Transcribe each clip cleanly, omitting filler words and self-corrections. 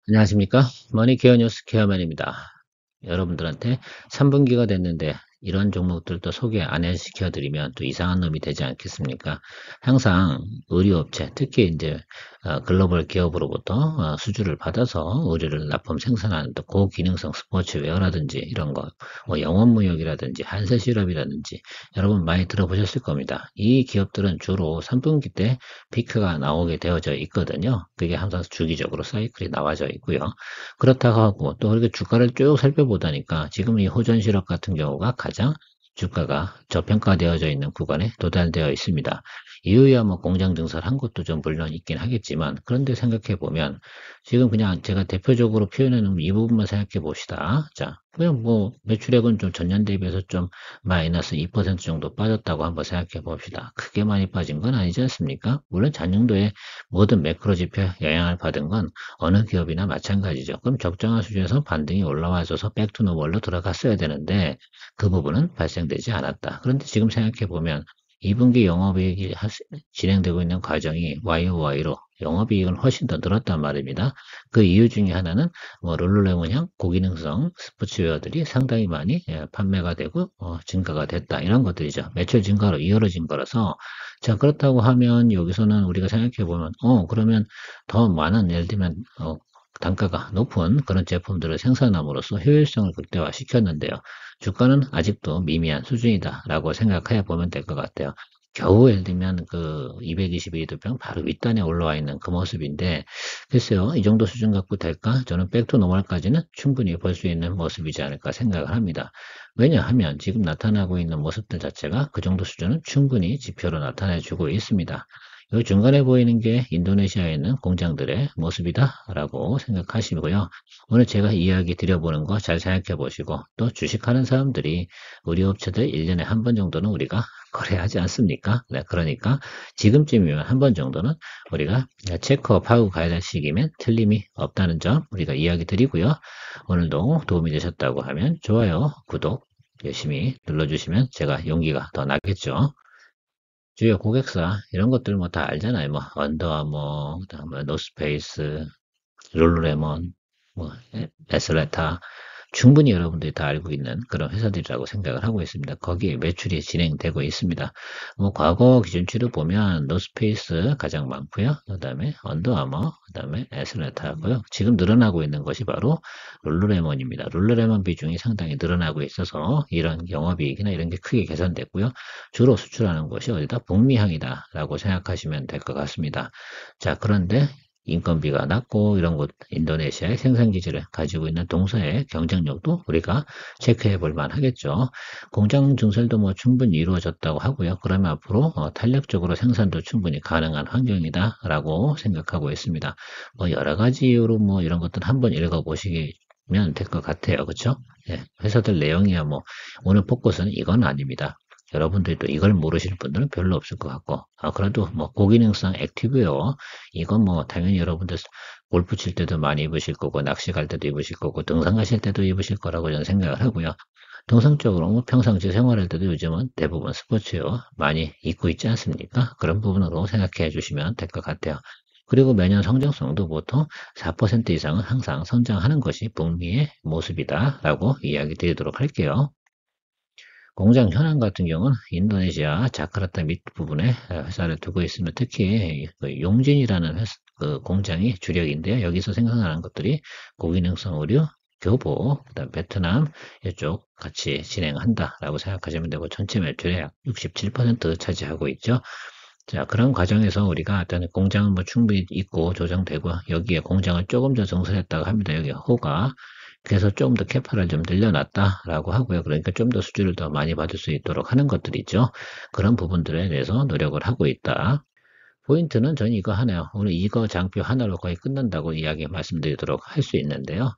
안녕하십니까? 머니케어 뉴스 케어맨입니다. 여러분들한테 3분기가 됐는데 이런 종목들도 소개 안 해시켜드리면 또 이상한 놈이 되지 않겠습니까? 항상 의류업체, 특히 이제 글로벌 기업으로부터 수주를 받아서 의류를 납품 생산하는 또 고기능성 스포츠웨어라든지 이런 거, 뭐 영원무역이라든지 한세실업이라든지 여러분 많이 들어보셨을 겁니다. 이 기업들은 주로 3분기 때 피크가 나오게 되어져 있거든요. 그게 항상 주기적으로 사이클이 나와져 있고요. 그렇다고 하고 또 이렇게 주가를 쭉 살펴보다니까 지금 이 호전실업 같은 경우가 가장 주가가 저평가되어져 있는 구간에 도달되어 있습니다. 이유야 뭐 공장 증설한 것도 좀 물론 있긴 하겠지만 그런데 생각해 보면 지금 그냥 제가 대표적으로 표현해 놓은 이 부분만 생각해 봅시다. 자, 그냥 뭐 매출액은 좀 전년 대비해서 좀 마이너스 2% 정도 빠졌다고 한번 생각해 봅시다. 크게 많이 빠진 건 아니지 않습니까? 물론 잔용도의 모든 매크로 지표에 영향을 받은 건 어느 기업이나 마찬가지죠. 그럼 적정한 수준에서 반등이 올라와줘서 백투노멀로 들어갔어야 되는데 그 부분은 발생되지 않았다. 그런데 지금 생각해보면 2분기 영업이익이 진행되고 있는 과정이 YOY로 영업이익은 훨씬 더 늘었단 말입니다. 그 이유 중에 하나는 뭐 룰루레몬형 고기능성 스포츠웨어들이 상당히 많이 판매가 되고 증가가 됐다. 이런 것들이죠. 매출 증가로 이어진 거라서 자 그렇다고 하면 여기서는 우리가 생각해보면 그러면 더 많은 예를 들면 단가가 높은 그런 제품들을 생산함으로써 효율성을 극대화시켰는데요. 주가는 아직도 미미한 수준이다라고 생각해 보면 될 것 같아요. 겨우 예를 들면 그 221도병 바로 윗단에 올라와 있는 그 모습인데 글쎄요 이 정도 수준 갖고 될까? 저는 백투 노멀까지는 충분히 볼 수 있는 모습이지 않을까 생각을 합니다. 왜냐하면 지금 나타나고 있는 모습들 자체가 그 정도 수준은 충분히 지표로 나타내 주고 있습니다. 이 중간에 보이는 게 인도네시아에 있는 공장들의 모습이다라고 생각하시고요. 오늘 제가 이야기 드려보는 거 잘 생각해 보시고 또 주식하는 사람들이 우리 업체들 1년에 한 번 정도는 우리가 거래하지 않습니까? 네, 그러니까 지금쯤이면 한 번 정도는 우리가 체크업하고 가야 될 시기면 틀림이 없다는 점 우리가 이야기 드리고요. 오늘도 도움이 되셨다고 하면 좋아요, 구독 열심히 눌러주시면 제가 용기가 더 나겠죠. 주요 고객사 이런 것들 뭐 다 알잖아요. 뭐 언더아머, 그다음에 노스페이스, 룰루레몬, 뭐 에스레타 충분히 여러분들이 다 알고 있는 그런 회사들이라고 생각을 하고 있습니다. 거기에 매출이 진행되고 있습니다. 뭐 과거 기준치를 보면 노스페이스 가장 많고요. 그다음에 언더아머, 그다음에 에스레타고요. 지금 늘어나고 있는 것이 바로 룰루레몬입니다. 룰루레몬 비중이 상당히 늘어나고 있어서 이런 영업이익이나 이런 게 크게 개선됐고요. 주로 수출하는 곳이 어디다 북미향이다라고 생각하시면 될 것 같습니다. 자, 그런데 인건비가 낮고 이런 곳 인도네시아의 생산기지를 가지고 있는 동사의 경쟁력도 우리가 체크해 볼 만하겠죠. 공장 증설도 뭐 충분히 이루어졌다고 하고요. 그러면 앞으로 탄력적으로 생산도 충분히 가능한 환경이다라고 생각하고 있습니다. 뭐 여러 가지 이유로 뭐 이런 것들 한번 읽어보시면 될 것 같아요. 그렇죠? 예, 회사들 내용이야 뭐 오늘 포커스는 이건 아닙니다. 여러분들이 또 이걸 모르시는 분들은 별로 없을 것 같고, 그래도 뭐 고기능성 액티브웨어, 이건 뭐 당연히 여러분들 골프 칠 때도 많이 입으실 거고, 낚시 갈 때도 입으실 거고, 등산 가실 때도 입으실 거라고 저는 생각을 하고요. 통상적으로 뭐 평상시 생활할 때도 요즘은 대부분 스포츠웨어 많이 입고 있지 않습니까? 그런 부분으로 생각해 주시면 될 것 같아요. 그리고 매년 성장성도 보통 4% 이상은 항상 성장하는 것이 북미의 모습이다라고 이야기 드리도록 할게요. 공장 현황 같은 경우는 인도네시아 자카르타 밑부분에 회사를 두고 있으면 특히 그 용진이라는 그 공장이 주력인데요. 여기서 생산하는 것들이 고기능성 의류, 교보, 그다음 베트남 이쪽 같이 진행한다라고 생각하시면 되고 전체 매출의 약 67% 차지하고 있죠. 자, 그런 과정에서 우리가 일단 공장은 뭐 충분히 있고 조정되고 여기에 공장을 조금 더 증설했다고 합니다. 여기 호가. 그래서 좀 더 캐파를 좀 늘려놨다라고 하고요. 그러니까 좀 더 수주를 더 많이 받을 수 있도록 하는 것들이죠. 그런 부분들에 대해서 노력을 하고 있다. 포인트는 저는 이거 하나요. 오늘 이거 장표 하나로 거의 끝난다고 이야기 말씀드리도록 할 수 있는데요.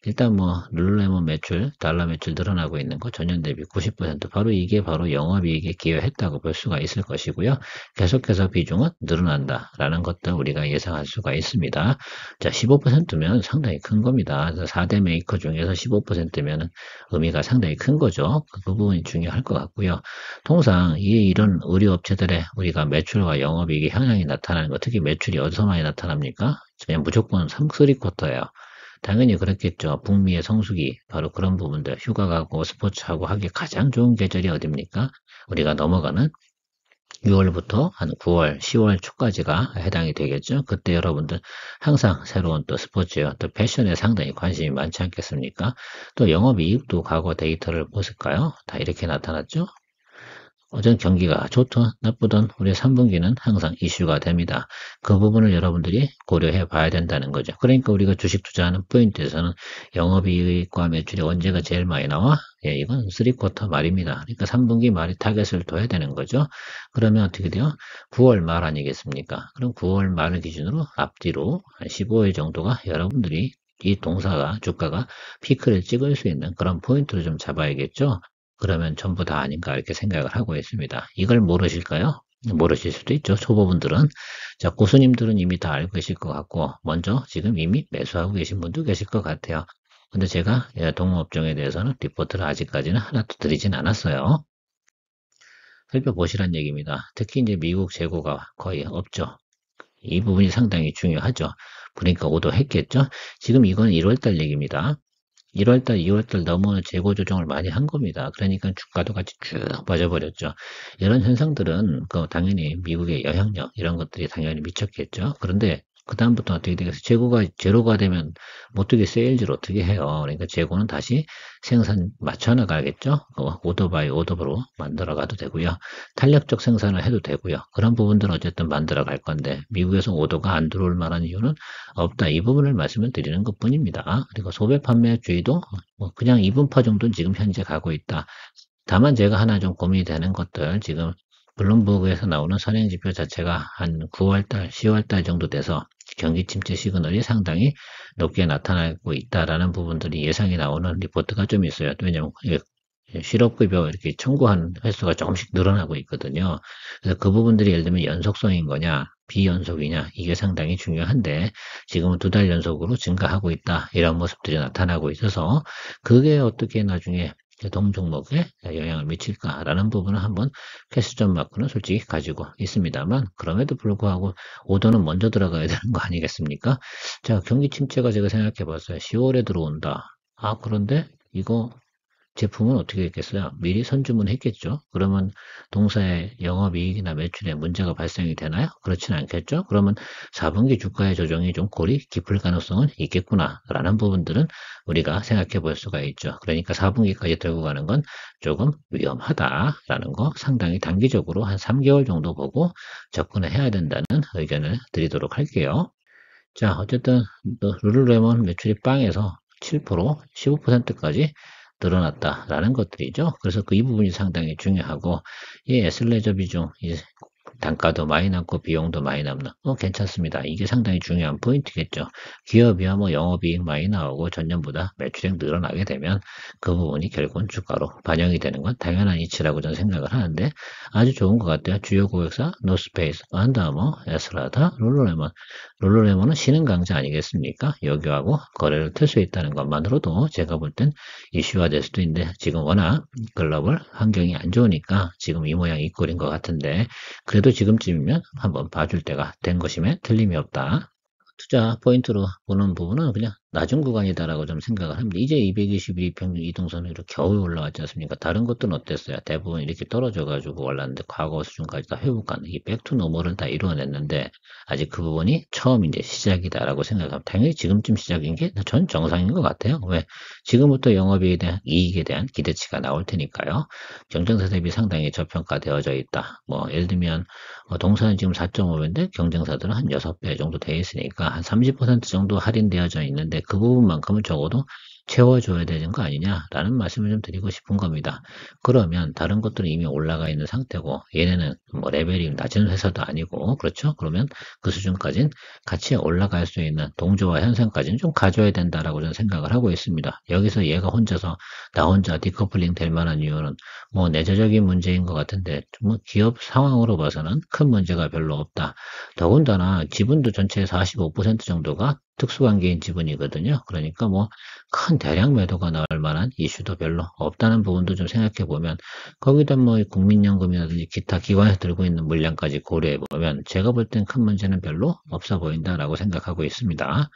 일단 뭐 룰루레몬 매출, 달러 매출 늘어나고 있는 거 전년 대비 90% 바로 이게 바로 영업이익에 기여했다고 볼 수가 있을 것이고요. 계속해서 비중은 늘어난다라는 것도 우리가 예상할 수가 있습니다. 자, 15%면 상당히 큰 겁니다. 4대 메이커 중에서 15%면 의미가 상당히 큰 거죠. 그 부분이 중요할 것 같고요. 통상 이런 의류 업체들의 우리가 매출과 영업이익의 향상이 나타나는 거, 특히 매출이 어디서 많이 나타납니까? 그냥 무조건 3, 4쿼터예요. 당연히 그렇겠죠. 북미의 성수기, 바로 그런 부분들, 휴가 가고 스포츠하고 하기 가장 좋은 계절이 어딥니까? 우리가 넘어가는 6월부터 한 9월, 10월 초까지가 해당이 되겠죠. 그때 여러분들 항상 새로운 또 스포츠요, 또 패션에 상당히 관심이 많지 않겠습니까? 또 영업이익도 과거 데이터를 보실까요? 다 이렇게 나타났죠. 어전 경기가 좋든 나쁘든 우리 3분기는 항상 이슈가 됩니다. 그 부분을 여러분들이 고려해 봐야 된다는 거죠. 그러니까 우리가 주식 투자하는 포인트에서는 영업이익과 매출이 언제가 제일 많이 나와? 예, 이건 3쿼터 말입니다. 그러니까 3분기 말에 타겟을 둬야 되는 거죠. 그러면 어떻게 돼요? 9월 말 아니겠습니까? 그럼 9월 말을 기준으로 앞뒤로 한 15일 정도가 여러분들이 이 동사가 주가가 피크를 찍을 수 있는 그런 포인트를 좀 잡아야겠죠. 그러면 전부 다 아닌가 이렇게 생각을 하고 있습니다. 이걸 모르실까요? 모르실 수도 있죠. 초보분들은. 자, 고수님들은 이미 다 알고 계실 것 같고, 먼저 지금 이미 매수하고 계신 분도 계실 것 같아요. 근데 제가 동업종에 대해서는 리포트를 아직까지는 하나도 드리진 않았어요. 살펴보시란 얘기입니다. 특히 이제 미국 재고가 거의 없죠. 이 부분이 상당히 중요하죠. 그러니까 오도했겠죠. 지금 이건 1월달 얘기입니다. 1월달, 2월달 너무 재고 조정을 많이 한 겁니다. 그러니까 주가도 같이 쭉 빠져버렸죠. 이런 현상들은 당연히 미국의 영향력 이런 것들이 당연히 미쳤겠죠. 그런데 그 다음부터 어떻게 되겠어요? 재고가 제로가 되면 어떻게 세일즈를 어떻게 해요? 그러니까 재고는 다시 생산 맞춰 나가겠죠. 오더 바이 오더로 만들어 가도 되고요. 탄력적 생산을 해도 되고요. 그런 부분들은 어쨌든 만들어 갈 건데 미국에서 오더가 안 들어올 만한 이유는 없다. 이 부분을 말씀을 드리는 것 뿐입니다. 그리고 소배 판매주의도 뭐 그냥 2분파 정도는 지금 현재 가고 있다. 다만 제가 하나 좀 고민이 되는 것들, 지금 블룸버그에서 나오는 선행지표 자체가 한 9월달, 10월달 정도 돼서 경기 침체 시그널이 상당히 높게 나타나고 있다라는 부분들이 예상이 나오는 리포트가 좀 있어요. 왜냐면 실업급여 이렇게 청구하는 횟수가 조금씩 늘어나고 있거든요. 그래서 그 부분들이 예를 들면 연속성인 거냐, 비연속이냐, 이게 상당히 중요한데, 지금은 2달 연속으로 증가하고 있다. 이런 모습들이 나타나고 있어서, 그게 어떻게 나중에 동 종목에 영향을 미칠까라는 부분을 한번 캐스점 마크는 솔직히 가지고 있습니다만, 그럼에도 불구하고 오더는 먼저 들어가야 되는 거 아니겠습니까? 자, 경기 침체가 제가 생각해 봤어요. 10월에 들어온다. 아, 그런데 이거 제품은 어떻게 했겠어요? 미리 선주문했겠죠. 그러면 동사의 영업이익이나 매출에 문제가 발생이 되나요? 그렇지는 않겠죠. 그러면 4분기 주가의 조정이 좀 골이 깊을 가능성은 있겠구나라는 부분들은 우리가 생각해 볼 수가 있죠. 그러니까 4분기까지 들고 가는 건 조금 위험하다라는 거 상당히 단기적으로 한 3개월 정도 보고 접근을 해야 된다는 의견을 드리도록 할게요. 자, 어쨌든 룰루레몬 매출이 빵에서 7%, 15%까지 늘어났다라는 것들이죠. 그래서 그 이 부분이 상당히 중요하고, 이 에슬레저 비중, 이 단가도 많이 남고 비용도 많이 남는 괜찮습니다. 이게 상당히 중요한 포인트겠죠. 기업이야 뭐 영업이익 많이 나오고 전년보다 매출액 늘어나게 되면 그 부분이 결국은 주가로 반영이 되는 건 당연한 이치라고 저는 생각을 하는데 아주 좋은 것 같아요. 주요 고객사 노스페이스, 안다머, 에스라다, 룰루레몬은 신흥 강자 아니겠습니까? 여기하고 거래를 틀 수 있다는 것만으로도 제가 볼 땐 이슈화 될 수도 있는데 지금 워낙 글로벌 환경이 안 좋으니까 지금 이 모양 이 꼴인 것 같은데 그래도 지금쯤이면 한번 봐줄 때가 된 것임에 틀림이 없다. 투자 포인트로 보는 부분은 그냥 낮은 구간이다라고 좀 생각을 합니다. 이제 221 평균 이동선으로 겨우 올라왔지 않습니까? 다른 것들은 어땠어요? 대부분 이렇게 떨어져가지고 올랐는데 과거 수준까지 다 회복하는 이 백투 노멀을 다 이루어냈는데 아직 그 부분이 처음 이제 시작이다라고 생각하면 당연히 지금쯤 시작인 게 전 정상인 것 같아요. 왜? 지금부터 영업이익에 대한 이익에 대한 기대치가 나올 테니까요. 경쟁사 대비 상당히 저평가되어져 있다. 뭐 예를 들면 동사는 지금 4.5배인데 경쟁사들은 한 6배 정도 돼 있으니까 한 30% 정도 할인되어져 있는데 그 부분만큼은 적어도 채워줘야 되는 거 아니냐라는 말씀을 좀 드리고 싶은 겁니다. 그러면 다른 것들은 이미 올라가 있는 상태고 얘네는 뭐 레벨이 낮은 회사도 아니고 그렇죠? 그러면 그 수준까지는 같이 올라갈 수 있는 동조화 현상까지는 좀 가져야 된다라고 저는 생각을 하고 있습니다. 여기서 얘가 혼자서 나 혼자 디커플링 될 만한 이유는 뭐 내재적인 문제인 것 같은데 뭐 기업 상황으로 봐서는 큰 문제가 별로 없다. 더군다나 지분도 전체의 45% 정도가 특수관계인 지분이거든요. 그러니까 뭐 큰 대량 매도가 나올 만한 이슈도 별로 없다는 부분도 좀 생각해 보면 거기다 뭐 국민연금이라든지 기타 기관에서 들고 있는 물량까지 고려해 보면 제가 볼 땐 큰 문제는 별로 없어 보인다라고 생각하고 있습니다.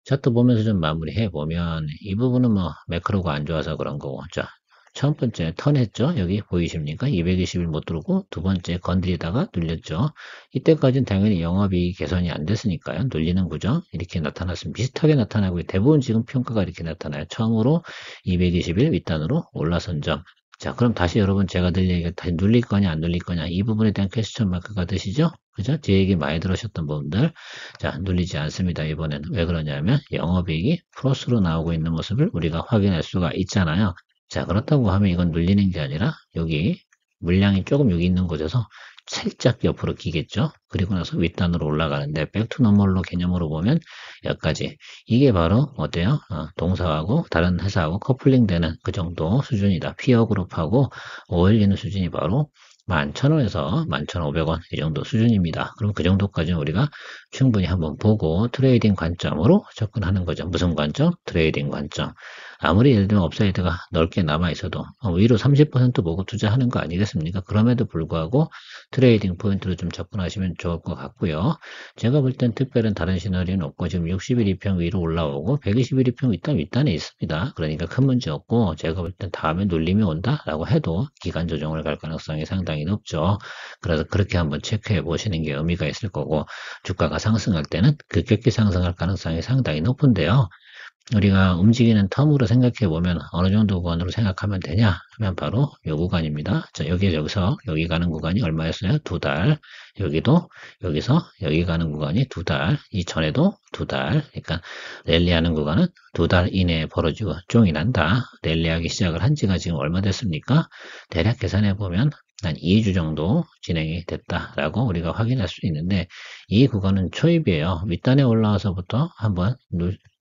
차트 보면서 좀 마무리해 보면 이 부분은 뭐 매크로가 안 좋아서 그런 거고. 자, 첫 번째 턴 했죠. 여기 보이십니까? 220일 못 들고 두 번째 건드리다가 눌렸죠. 이때까지는 당연히 영업이익 개선이 안 됐으니까요. 눌리는 구조 이렇게 나타났습니다. 비슷하게 나타나고 대부분 지금 평가가 이렇게 나타나요. 처음으로 220일 윗단으로 올라선 점. 자, 그럼 다시 여러분 제가 늘 얘기가 다시 눌릴 거냐 안 눌릴 거냐 이 부분에 대한 퀘스천 마크가 되시죠? 그죠? 제 얘기 많이 들으셨던 부분들. 자, 눌리지 않습니다. 이번에는 왜 그러냐면 영업이익이 플러스로 나오고 있는 모습을 우리가 확인할 수가 있잖아요. 자, 그렇다고 하면 이건 눌리는 게 아니라 여기 물량이 조금 여기 있는 곳에서 살짝 옆으로 기겠죠. 그리고 나서 윗단으로 올라가는데 백투 노멀로 개념으로 보면 여기까지 이게 바로 어때요? 동사하고 다른 회사하고 커플링 되는 그 정도 수준이다. 피어 그룹하고 어울리는 수준이 바로 11,000원에서 11,500원 이 정도 수준입니다. 그럼 그 정도까지는 우리가 충분히 한번 보고 트레이딩 관점으로 접근하는 거죠. 무슨 관점? 트레이딩 관점. 아무리 예를 들면 업사이드가 넓게 남아 있어도 위로 30% 보고 투자하는 거 아니겠습니까? 그럼에도 불구하고 트레이딩 포인트로 좀 접근하시면 좋을 것 같고요. 제가 볼 땐 특별한 다른 시나리오는 없고 지금 60일 이평 위로 올라오고 120일 이평 윗단에 있습니다. 그러니까 큰 문제 없고 제가 볼 땐 다음에 눌림이 온다라고 해도 기간 조정을 갈 가능성이 상당히 높죠. 그래서 그렇게 한번 체크해 보시는 게 의미가 있을 거고 주가가 상승할 때는 급격히 상승할 가능성이 상당히 높은데요. 우리가 움직이는 텀으로 생각해 보면 어느 정도 구간으로 생각하면 되냐 하면 바로 이 구간입니다. 자, 여기서 여기 가는 구간이 얼마였어요? 2달. 여기도 여기서 여기 가는 구간이 2달. 이전에도 2달. 그러니까 랠리하는 구간은 2달 이내에 벌어지고 종이 난다. 랠리하기 시작을 한 지가 지금 얼마 됐습니까? 대략 계산해 보면 한 2주 정도 진행이 됐다라고 우리가 확인할 수 있는데 이 구간은 초입이에요. 윗단에 올라와서부터 한번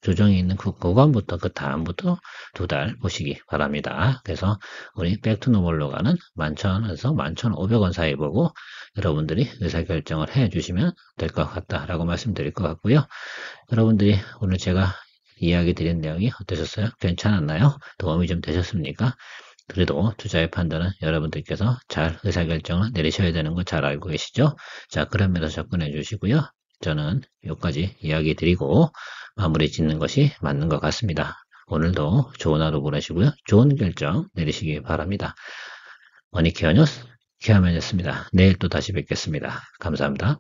조정이 있는 그 구간부터 그 다음부터 2달 보시기 바랍니다. 그래서 우리 백투노멀로 가는 11,000원에서 11,500원 사이 보고 여러분들이 의사결정을 해주시면 될 것 같다라고 말씀드릴 것 같고요. 여러분들이 오늘 제가 이야기 드린 내용이 어떠셨어요? 괜찮았나요? 도움이 좀 되셨습니까? 그래도 투자의 판단은 여러분들께서 잘 의사결정을 내리셔야 되는 거 잘 알고 계시죠? 자, 그런 면에서 접근해 주시고요. 저는 여기까지 이야기 드리고 마무리 짓는 것이 맞는 것 같습니다. 오늘도 좋은 하루 보내시고요. 좋은 결정 내리시기 바랍니다. 머니케어 뉴스 케어맨이었습니다. 내일 또 다시 뵙겠습니다. 감사합니다.